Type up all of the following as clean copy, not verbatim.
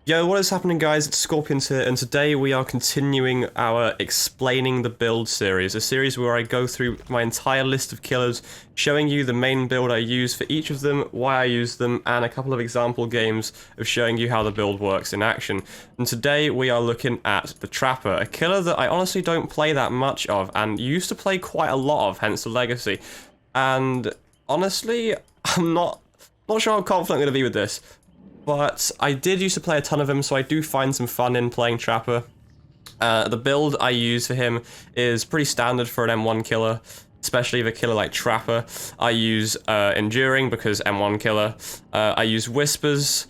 Yo, what is happening, guys? It's Scorpionz here, and today we are continuing our Explaining the Build series, a series where I go through my entire list of killers, showing you the main build I use for each of them, why I use them, and a couple of example games of showing you how the build works in action. And today we are looking at the Trapper, a killer that I honestly don't play that much of, and used to play quite a lot of, hence the legacy. And honestly, I'm not sure how confident I'm going to be with this. But I did used to play a ton of him, so I do find some fun in playing Trapper. The build I use for him is pretty standard for an M1 killer, especially with a killer like Trapper. I use Enduring because M1 killer. I use Whispers,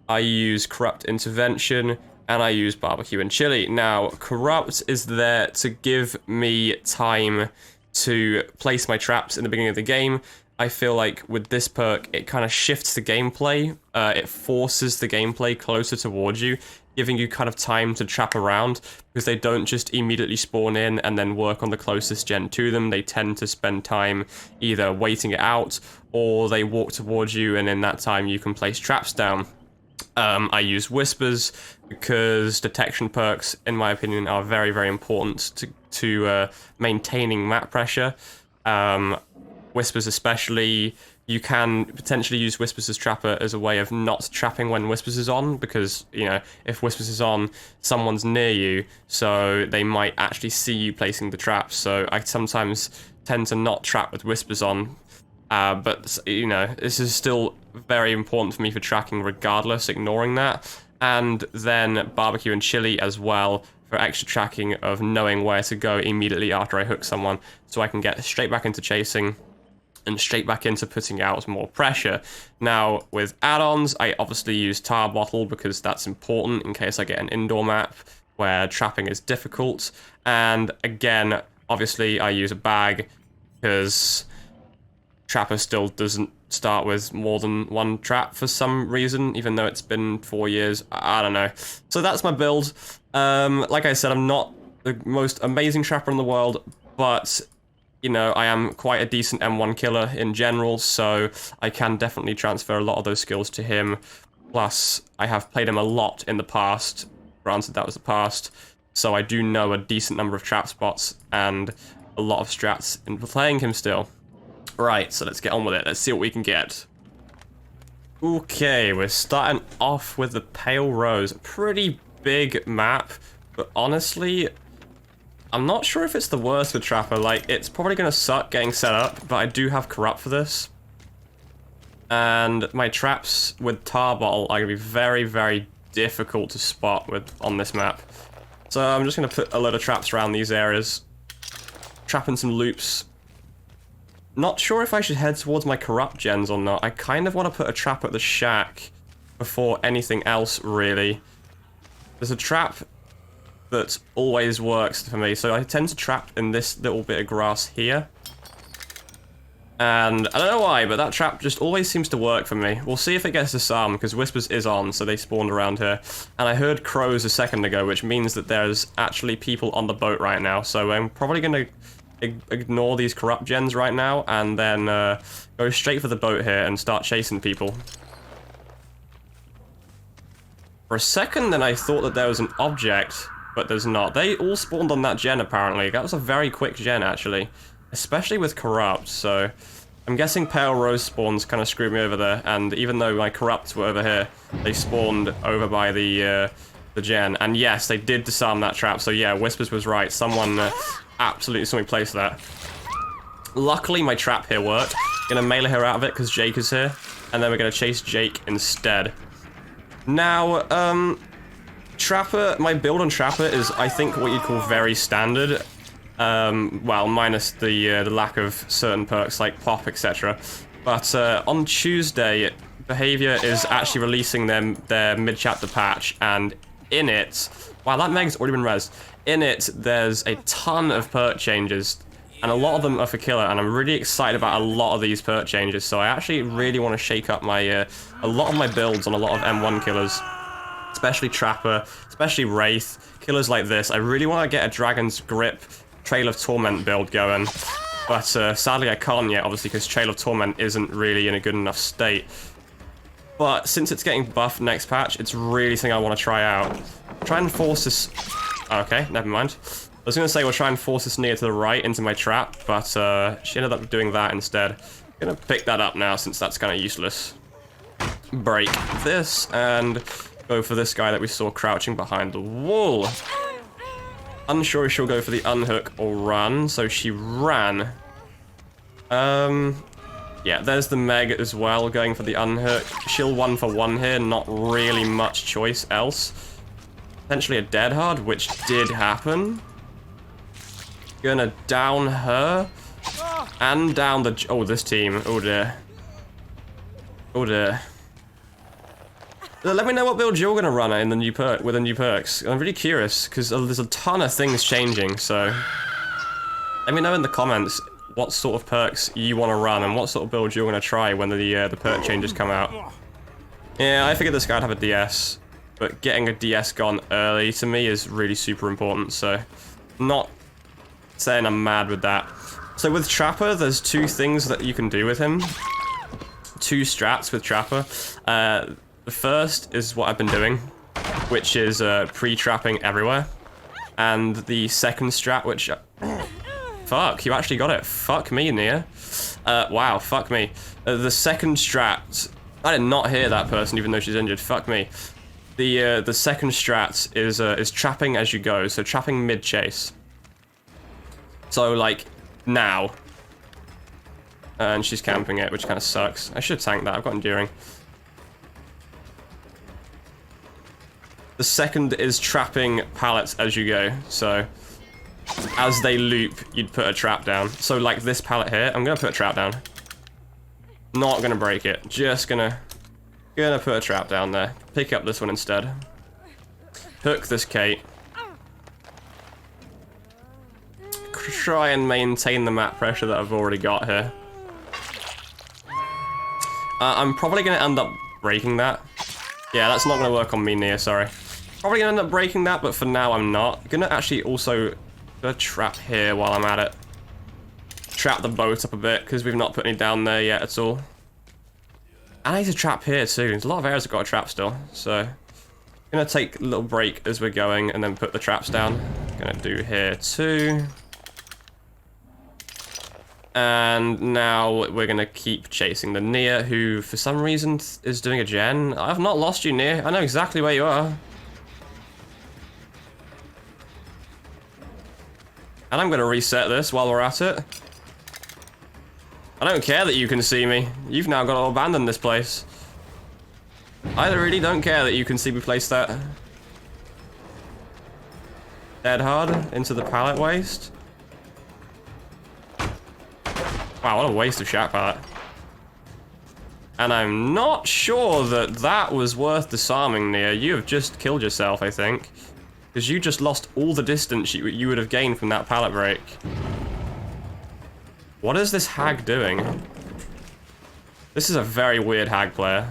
I use Corrupt Intervention, and I use Barbecue and Chili. Now, Corrupt is there to give me time to place my traps in the beginning of the game. I feel like with this perk, it kind of shifts the gameplay. It forces the gameplay closer towards you, giving you kind of time to trap around, because they don't just immediately spawn in and then work on the closest gen to them. They tend to spend time either waiting it out, or they walk towards you, and in that time you can place traps down. I use Whispers because detection perks, in my opinion, are very, very important to maintaining map pressure. Whispers especially, you can potentially use Whispers as Trapper as a way of not trapping when Whispers is on, because, you know, if Whispers is on, someone's near you, so they might actually see you placing the traps. So I sometimes tend to not trap with Whispers on, but, you know, this is still very important for me for tracking regardless, ignoring that. And then Barbecue and Chili as well, for extra tracking of knowing where to go immediately after I hook someone, so I can get straight back into chasing and straight back into putting out more pressure. Now, with add-ons, I obviously use Tar Bottle because that's important in case I get an indoor map where trapping is difficult. And again, obviously I use a bag because Trapper still doesn't start with more than one trap for some reason, even though it's been 4 years. I don't know. So that's my build. Like I said, I'm not the most amazing trapper in the world, but you know, I am quite a decent M1 killer in general, so I can definitely transfer a lot of those skills to him. Plus, I have played him a lot in the past. Granted, that was the past. So I do know a decent number of trap spots and a lot of strats in playing him still. Right, so let's get on with it. Let's see what we can get. Okay, we're starting off with the Pale Rose. Pretty big map, but honestly, I'm not sure if it's the worst for Trapper. Like, it's probably going to suck getting set up, but I do have Corrupt for this. And my traps with Tar Bottle are going to be very, very difficult to spot with on this map. So I'm just going to put a load of traps around these areas. Trapping some loops. Not sure if I should head towards my Corrupt gens or not. I kind of want to put a trap at the shack before anything else, really. There's a trap that always works for me, so I tend to trap in this little bit of grass here. And I don't know why, but that trap just always seems to work for me. We'll see if it gets disarmed, because Whispers is on, so they spawned around here. And I heard crows a second ago, which means that there's actually people on the boat right now, so I'm probably going to ignore these Corrupt gens right now, and then go straight for the boat here and start chasing people. For a second, then I thought that there was an object, but there's not. They all spawned on that gen, apparently. That was a very quick gen, actually. Especially with Corrupt, so I'm guessing Pale Rose spawns kind of screwed me over there, and even though my Corrupts were over here, they spawned over by the gen. And yes, they did disarm that trap, so yeah, Whispers was right. Someone absolutely saw me place that. Luckily, my trap here worked. Gonna melee her out of it because Jake is here, and then we're gonna chase Jake instead. Now, Trapper, my build on Trapper is, I think, what you'd call very standard. Well, minus the lack of certain perks like Pop, etc. But on Tuesday, Behavior is actually releasing their mid-chapter patch, and in it, wow, that meg's already been rezzed. In it, there's a ton of perk changes, and a lot of them are for killer, and I'm really excited about a lot of these perk changes, so I actually really want to shake up my a lot of my builds on a lot of M1 killers. Especially Trapper, especially Wraith, killers like this. I really want to get a Dragon's Grip, Trail of Torment build going, but sadly I can't yet, obviously, because Trail of Torment isn't really in a good enough state. But since it's getting buffed next patch, it's really something I want to try out. Try and force this... Okay, never mind. I was going to say we'll try and force this Nia to the right into my trap, but she ended up doing that instead. I'm going to pick that up now since that's kind of useless. Break this and go for this guy that we saw crouching behind the wall. Unsure if she'll go for the unhook or run, so she ran. Yeah, there's the Meg as well, going for the unhook. She'll 1-for-1 here, not really much choice else. Potentially a dead hard, which did happen. Gonna down her. And down the... Oh, this team. Oh, dear. Oh, dear. Let me know what build you're gonna run in the new perk with the new perks. I'm really curious, because there's a ton of things changing, so... Let me know in the comments what sort of perks you want to run and what sort of build you're going to try when the perk changes come out. Yeah, I figured this guy would have a DS, but getting a DS gone early to me is really super important, so not saying I'm mad with that. So with Trapper, there's two things that you can do with him. Two strats with Trapper. The first is what I've been doing, which is pre-trapping everywhere. And the second strat, which... Fuck, you actually got it. Fuck me, Nia. Wow, fuck me. The second strat... I did not hear that person, even though she's injured. Fuck me. The second strat is trapping as you go, so trapping mid-chase. So, like, now. And she's camping it, which kind of sucks. I should tank that, I've got enduring. The second is trapping pallets as you go, so... As they loop, you'd put a trap down. So like this pallet here, I'm gonna put a trap down. Not gonna break it, just gonna put a trap down there. Pick up this one instead. Hook this Kate. Try and maintain the map pressure that I've already got here. I'm probably gonna end up breaking that. Yeah, that's not gonna work on me, Nia, sorry. Probably gonna end up breaking that, but for now I'm not. Gonna actually also put a trap here while I'm at it. Trap the boat up a bit, because we've not put any down there yet at all. I need to trap here too. There's a lot of areas that got a trap still, so... Gonna take a little break as we're going, and then put the traps down. Gonna do here too. And now we're gonna keep chasing the Nia, who for some reason is doing a gen. I've not lost you, Nia. I know exactly where you are. And I'm gonna reset this while we're at it. I don't care that you can see me. You've now got to abandon this place. I really don't care that you can see me place that. Dead hard into the pallet waste. Wow, what a waste of shat pallet. And I'm not sure that that was worth disarming, Nia. You have just killed yourself, I think. Because you just lost all the distance you would have gained from that pallet break. What is this hag doing? This is a very weird hag player.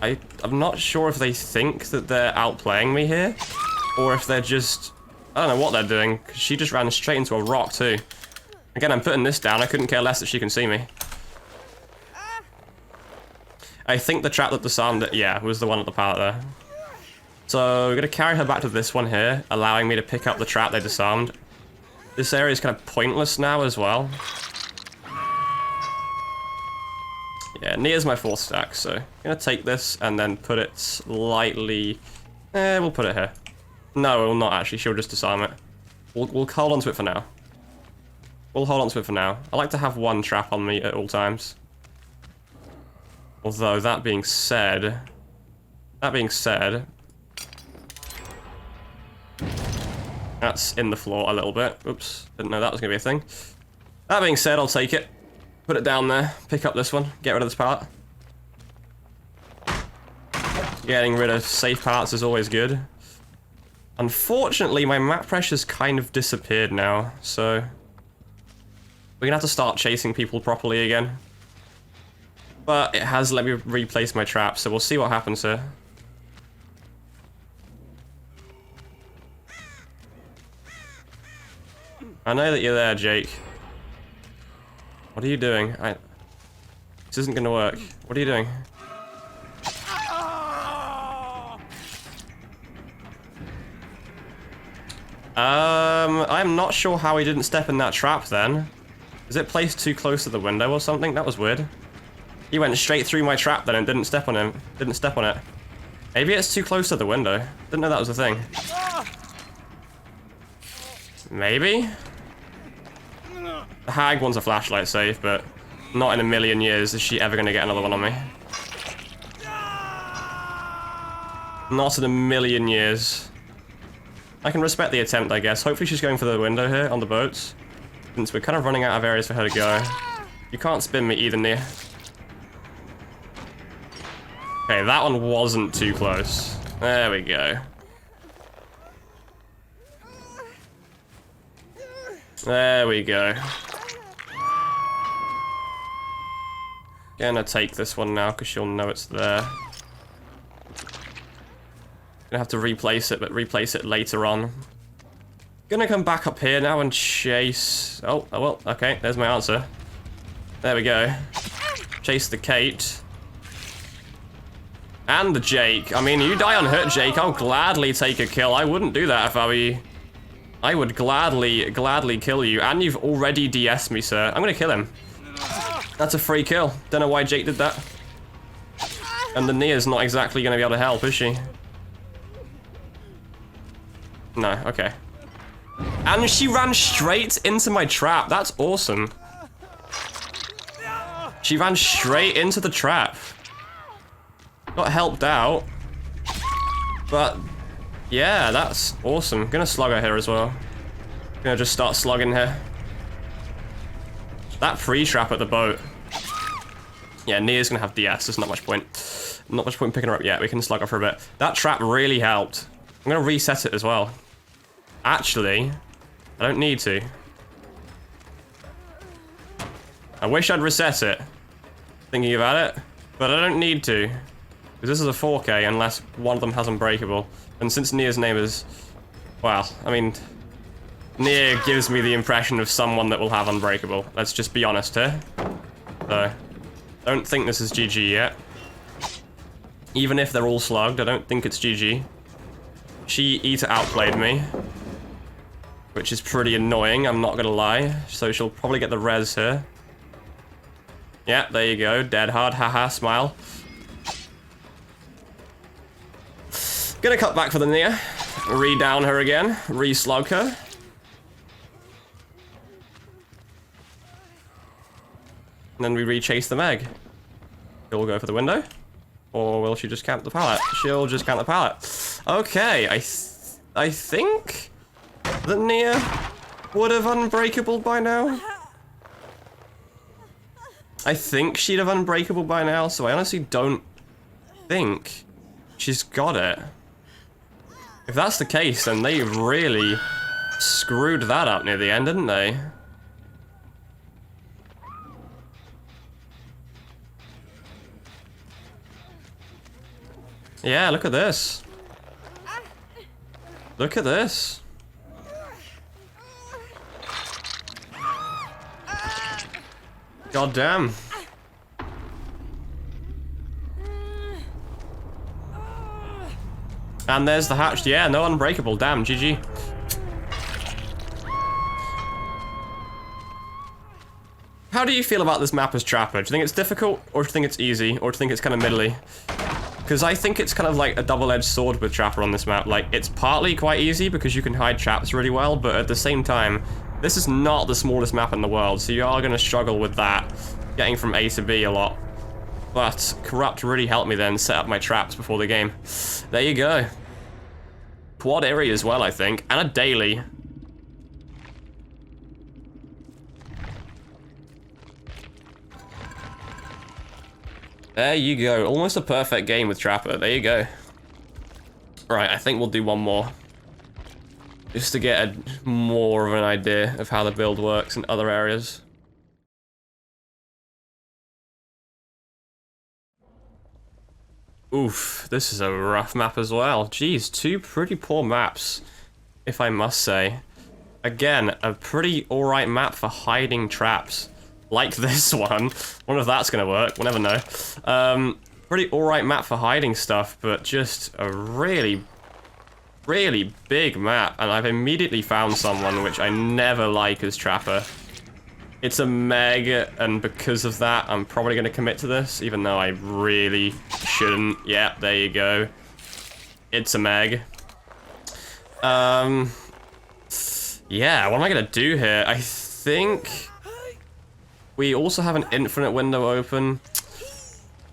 I'm not sure if they think that they're outplaying me here. Or if they're just... I don't know what they're doing. Because she just ran straight into a rock too. Again, I'm putting this down. I couldn't care less that she can see me. I think the trap that disarmed it, yeah, was the one at the pallet there. So, we're going to carry her back to this one here, allowing me to pick up the trap they disarmed. This area is kind of pointless now as well. Yeah, Nia's my fourth stack, so I'm going to take this and then put it slightly... we'll put it here. No, we'll not actually, she'll just disarm it. We'll hold on to it for now. We'll hold on to it for now. I like to have one trap on me at all times. Although, that being said... That's in the floor a little bit. Oops, didn't know that was going to be a thing. That being said, I'll take it. Put it down there. Pick up this one. Get rid of this pallet. Getting rid of safe pallets is always good. Unfortunately, my map pressure's kind of disappeared now, so... We're going to have to start chasing people properly again. But it has let me replace my trap, so we'll see what happens here. I know that you're there, Jake. What are you doing? This isn't gonna work. What are you doing? I'm not sure how he didn't step in that trap then. Is it placed too close to the window or something? That was weird. He went straight through my trap then and didn't step on him. Didn't step on it. Maybe it's too close to the window. Didn't know that was a thing. Maybe? The hag wants a flashlight safe, but not in a million years is she ever gonna get another one on me. Not in a million years. I can respect the attempt, I guess. Hopefully she's going for the window here on the boats. Since we're kind of running out of areas for her to go. You can't spin me either, near. Okay, that one wasn't too close. There we go. There we go. Gonna take this one now because she'll know it's there. Gonna have to replace it, but replace it later on. Gonna come back up here now and chase... Oh, well, okay, there's my answer. There we go. Chase the Kate. And the Jake. I mean, you die unhurt, Jake. I'll gladly take a kill. I wouldn't do that if I were you. I would gladly kill you. And you've already DS'd me, sir. I'm gonna kill him. That's a free kill. Don't know why Jake did that. And the Nia's not exactly gonna be able to help, is she? No, okay. And she ran straight into my trap. That's awesome. She ran straight into the trap. Got helped out. But, yeah, that's awesome. Gonna slug her here as well. Gonna just start slugging her. That pre-trap at the boat. Yeah, Nia's gonna have DS. There's not much point. Not much point picking her up yet. We can slug her for a bit. That trap really helped. I'm gonna reset it as well. Actually, I don't need to. I wish I'd reset it. Thinking about it. But I don't need to. Because this is a 4K unless one of them has Unbreakable. And since Nia's name is... Well, I mean... Nia gives me the impression of someone that will have Unbreakable. Let's just be honest here. So, don't think this is GG yet. Even if they're all slugged, I don't think it's GG. She either outplayed me. Which is pretty annoying, I'm not gonna lie. So she'll probably get the res here. Yeah, there you go. Dead hard, haha, smile. Gonna cut back for the Nia. Re-down her again. Re-slug her. And then we re-chase the Meg. She'll go for the window. Or will she just camp the pallet? She'll just camp the pallet. Okay, I think that Nia would have Unbreakable by now. I think she'd have Unbreakable by now, so I honestly don't think she's got it. If that's the case, then they really screwed that up near the end, didn't they? Yeah, look at this. Look at this. God damn. And there's the hatch. Yeah, no Unbreakable. Damn, GG. How do you feel about this map as Trapper? Do you think it's difficult, or do you think it's easy, or do you think it's kind of middly? Because I think it's kind of like a double-edged sword with Trapper on this map. Like, it's partly quite easy because you can hide traps really well, but at the same time, this is not the smallest map in the world, so you are going to struggle with that, getting from A to B a lot. But Corrupt really helped me then set up my traps before the game. There you go. Quad area as well, I think, and a daily. There you go. Almost a perfect game with Trapper. There you go. Right, I think we'll do one more. Just to get more of an idea of how the build works in other areas. Oof, this is a rough map as well. Jeez, two pretty poor maps, if I must say. Again, a pretty alright map for hiding traps. Like this one. Wonder if that's gonna work, we'll never know. Pretty alright map for hiding stuff, but just a really really big map, and I've immediately found someone which I never like as Trapper. It's a Meg, and because of that, I'm probably going to commit to this, even though I really shouldn't. Yeah, there you go. It's a Meg. Yeah, what am I going to do here? I think we also have an infinite window open.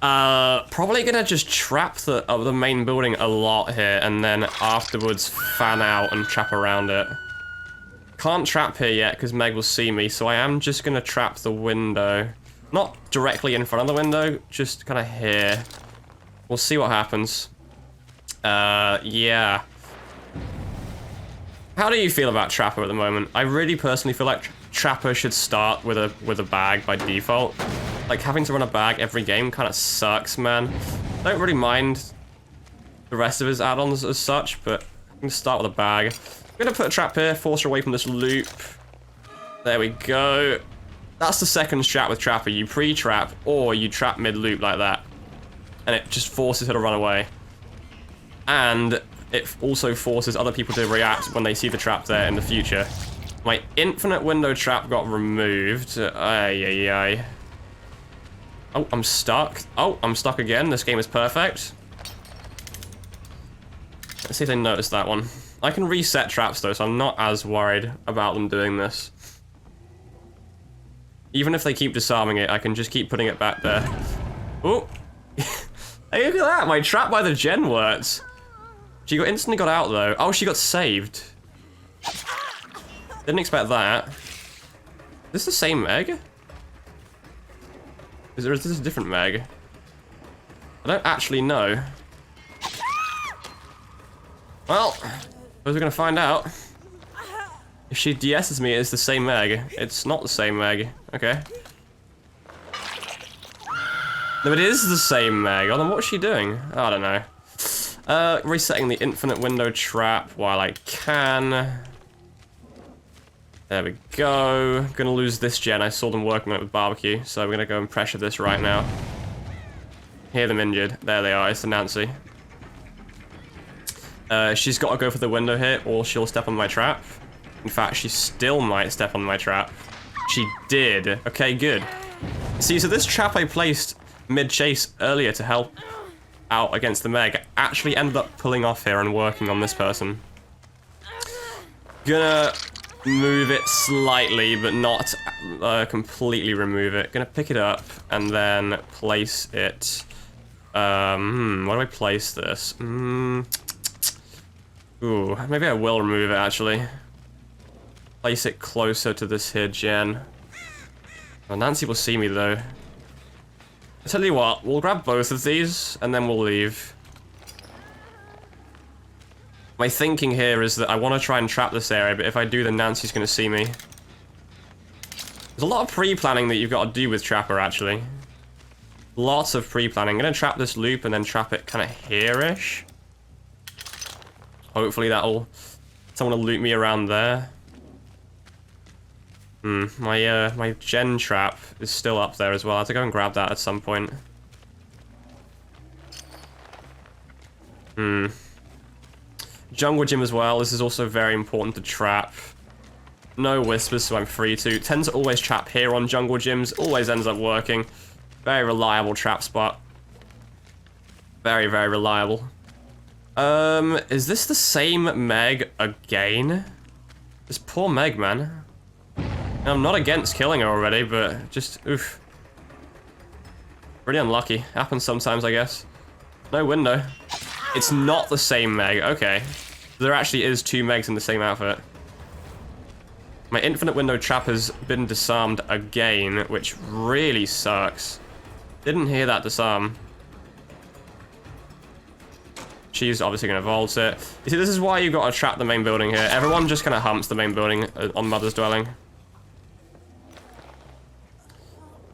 Probably gonna just trap the main building a lot here, and then afterwards fan out and trap around it. Can't trap here yet because Meg will see me, so I am just gonna trap the window. Not directly in front of the window, just kind of here. We'll see what happens. Yeah. How do you feel about Trapper at the moment? I really personally feel like Trapper should start with a bag by default. Like, having to run a bag every game kind of sucks, man. I don't really mind the rest of his add-ons as such, but I'm gonna start with a bag. I'm gonna put a trap here, force her away from this loop. There we go. That's the second strat with Trapper. You pre-trap, or you trap mid-loop like that. And it just forces her to run away. And it also forces other people to react when they see the trap there in the future. My infinite window trap got removed. Ay, ay, ay. Oh, I'm stuck. Oh, I'm stuck again. This game is perfect. Let's see if they noticed that one. I can reset traps though, so I'm not as worried about them doing this. Even if they keep disarming it, I can just keep putting it back there. Oh! Hey, look at that! My trap by the gen worked. She instantly got out though. Oh, she got saved. Didn't expect that. Is this the same Meg? Is this a different Meg? I don't actually know. Well, we're gonna find out. If she DS's me, it's the same Meg. It's not the same Meg. Okay. No, it is the same Meg. Oh, then what's she doing? I don't know. Resetting the infinite window trap while I can. There we go. Gonna lose this gen. I saw them working on it with barbecue, so we're gonna go and pressure this right now. Hear them injured. There they are. It's the Nancy. She's got to go for the window here, or she'll step on my trap. In fact, she still might step on my trap. She did. Okay, good. See, so this trap I placed mid-chase earlier to help out against the Meg actually ended up pulling off here and working on this person. Gonna move it slightly, but not completely remove it. Gonna pick it up and then place it. Where do I place this? Ooh, maybe I will remove it actually. Place it closer to this here gen. Oh, Nancy will see me though. I tell you what, we'll grab both of these and then we'll leave. My thinking here is that I want to try and trap this area, but if I do, then Nancy's going to see me. There's a lot of pre-planning that you've got to do with Trapper, actually. Lots of pre-planning. I'm going to trap this loop and then trap it kind of here-ish. Hopefully that'll... someone will loop me around there. My gen trap is still up there as well. I have to go and grab that at some point. Jungle gym as well. This is also very important to trap. No whispers, so I'm free to. Tend to always trap here on jungle gyms. Always ends up working. Very reliable trap spot. Very, very reliable. Is this the same Meg again? This poor Meg, man. I'm not against killing her already, but just, oof. Pretty unlucky. Happens sometimes, I guess. No window. It's not the same Meg. Okay. There actually is two Megs in the same outfit. My infinite window trap has been disarmed again, which really sucks. Didn't hear that disarm. She's obviously going to vault it. You see, this is why you've got to trap the main building here. Everyone just kind of humps the main building on Mother's Dwelling.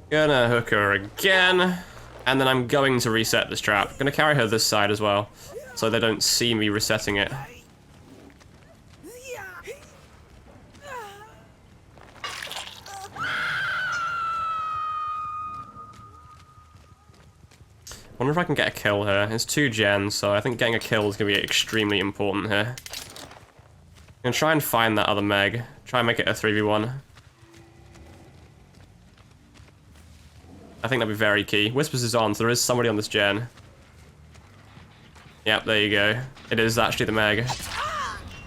Gonna hook her again. And then I'm going to reset this trap. Gonna carry her this side as well, so they don't see me resetting it. Wonder if I can get a kill here. It's 2 gens, so I think getting a kill is going to be extremely important here. I'm going to try and find that other Meg. Try and make it a 3v1. I think that'd be very key. Whispers is on, so there is somebody on this gen. Yep, there you go. It is actually the Meg.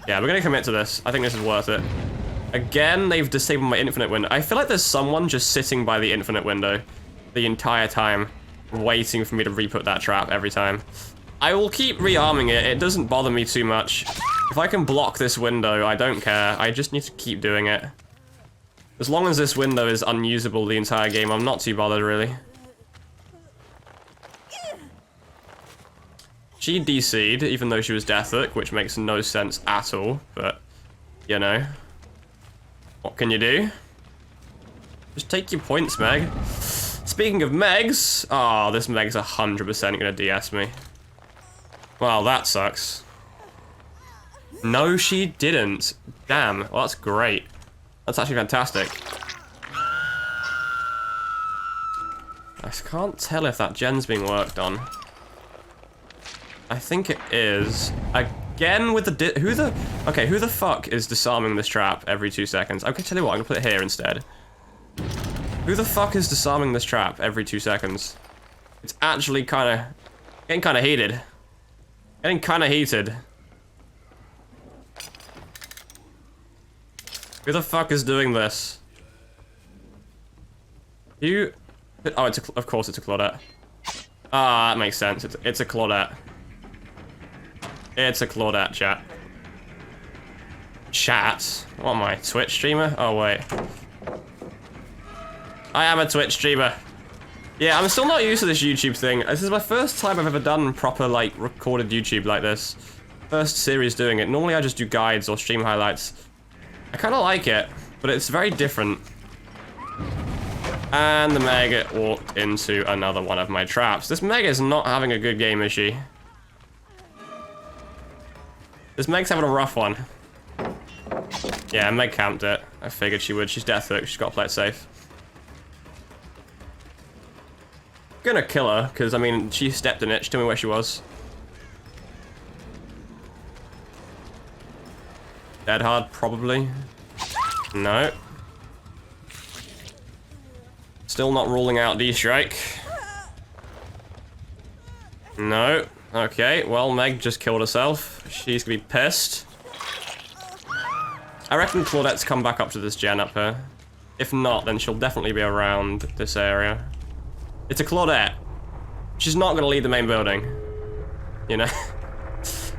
Yeah, we're going to commit to this. I think this is worth it. Again, they've disabled my infinite window. I feel like there's someone just sitting by the infinite window the entire time, waiting for me to re-put that trap every time. I will keep rearming it. It doesn't bother me too much. If I can block this window, I don't care. I just need to keep doing it. As long as this window is unusable the entire game, I'm not too bothered, really. She DC'd, even though she was Death Hook, which makes no sense at all, but, you know. What can you do? Just take your points, Meg. Speaking of Megs, oh, this Meg's 100% gonna DS me. Well, that sucks. No, she didn't. Damn, well, that's great. That's actually fantastic. I can't tell if that gen's being worked on. I think it is. Again with the who the fuck is disarming this trap every 2 seconds? Okay, tell you what, I'm gonna put it here instead. Who the fuck is disarming this trap every 2 seconds? It's actually getting kinda heated. Getting kinda heated. Who the fuck is doing this? Oh, of course it's a Claudette. Ah, that makes sense. It's a Claudette. It's a Claudette, chat. Chat? What am I, Twitch streamer? Oh, wait. I am a Twitch streamer. Yeah, I'm still not used to this YouTube thing. This is my first time I've ever done proper, like, recorded YouTube like this. First series doing it. Normally I just do guides or stream highlights. I kind of like it, but it's very different. And the Meg walked into another one of my traps. This Meg is not having a good game, is she? This Meg's having a rough one. Yeah, Meg camped it. I figured she would. She's Death Hook. She's got to play it safe. Gonna kill her, because, I mean, she stepped in it. She told me where she was. Dead hard, probably. No. Still not ruling out D-Strike. No. Okay, well, Meg just killed herself. She's gonna be pissed. I reckon Claudette's come back up to this gen up here. If not, then she'll definitely be around this area. It's a Claudette. She's not gonna lead the main building. You know?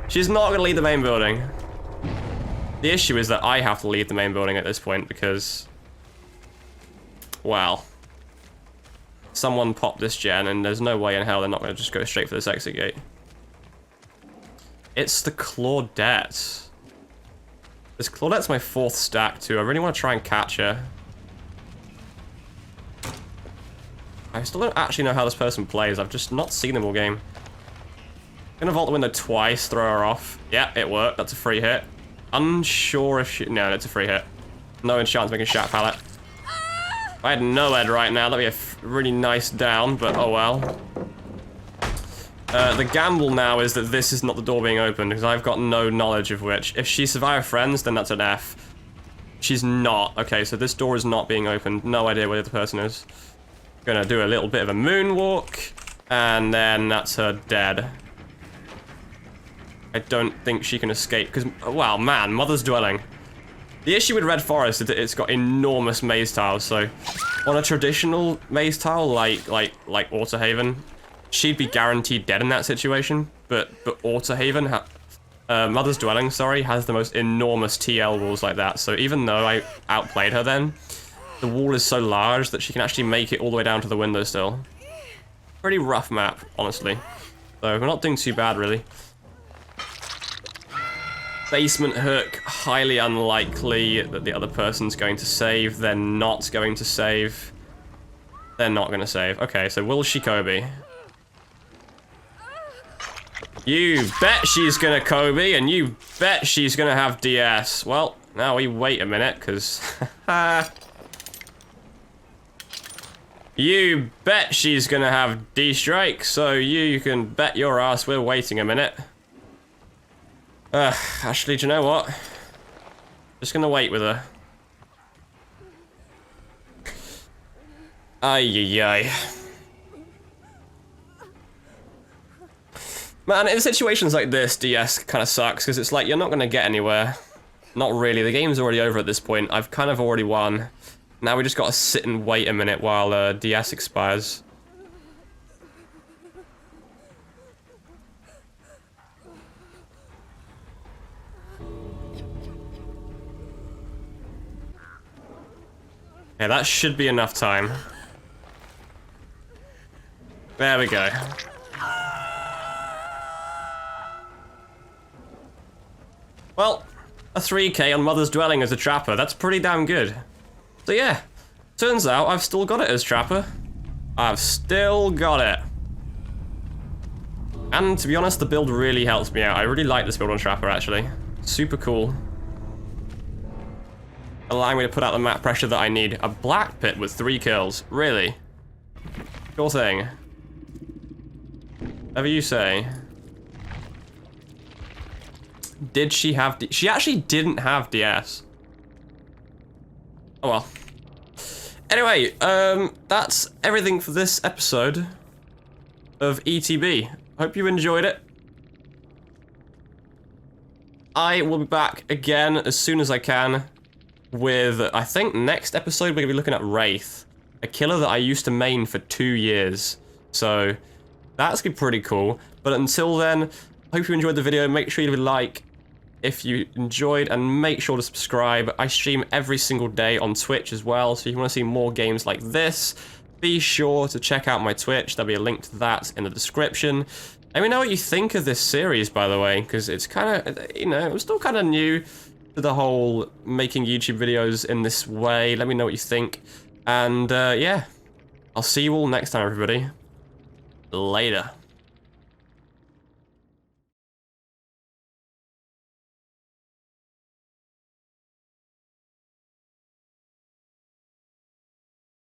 She's not gonna lead the main building. The issue is that I have to leave the main building at this point because, well, someone popped this gen and there's no way in hell they're not going to just go straight for this exit gate. It's the Claudette. This Claudette's my 4th stack too. I really want to try and catch her. I still don't actually know how this person plays. I've just not seen them all game. Gonna vault the window twice, throw her off. Yeah, it worked. That's a free hit. Unsure if she... No, it's a free hit. No chance making Shat Pallet. If I had no head right now, that'd be a really nice down, but oh well. The gamble now is that this is not the door being opened, because I've got no knowledge of which. If she survived friends, then that's an F. She's not. Okay, so this door is not being opened. No idea where the person is. Gonna do a little bit of a moonwalk, and then that's her dead. I don't think she can escape, because, wow, man, Mother's Dwelling. The issue with Red Forest is that it's got enormous maze tiles, so on a traditional maze tile, like Autohaven, she'd be guaranteed dead in that situation, but Autohaven, Mother's Dwelling, sorry, has the most enormous TL walls like that, so even though I outplayed her then, the wall is so large that she can actually make it all the way down to the window still. Pretty rough map, honestly. So we're not doing too bad, really. Basement hook, highly unlikely that the other person's going to save. They're not going to save. They're not going to save. Okay, so will she Kobe? You bet she's going to Kobe, and you bet she's going to have DS. Well, now we wait a minute, because... You bet she's gonna have D-strike, so you can bet your ass we're waiting a minute. Actually, do you know what? Just gonna wait with her. Ay. Man, in situations like this, DS kind of sucks, because it's like, you're not gonna get anywhere. Not really, the game's already over at this point. I've kind of already won. Now we just gotta sit and wait a minute while DS expires. Yeah, that should be enough time. There we go. Well, a 3k on Mother's Dwelling as a Trapper, that's pretty damn good. So yeah, turns out I've still got it as Trapper. I've still got it. And to be honest, the build really helps me out. I really like this build on Trapper, actually. Super cool. Allowing me to put out the map pressure that I need. A black pit with 3 kills. Really? Sure thing. Whatever you say. Did she have she actually didn't have DS. Oh well. Anyway, that's everything for this episode of ETB. Hope you enjoyed it. I will be back again as soon as I can with, I think next episode we're going to be looking at Wraith, a killer that I used to main for 2 years. So that's going to be pretty cool. But until then, hope you enjoyed the video. Make sure you leave a like if you enjoyed, and make sure to subscribe. I stream every single day on Twitch as well, so if you want to see more games like this, be sure to check out my Twitch. There'll be a link to that in the description. Let me know what you think of this series, by the way, because it's kind of, you know, I'm still kind of new to the whole making YouTube videos in this way. Let me know what you think, and yeah, I'll see you all next time, everybody. Later.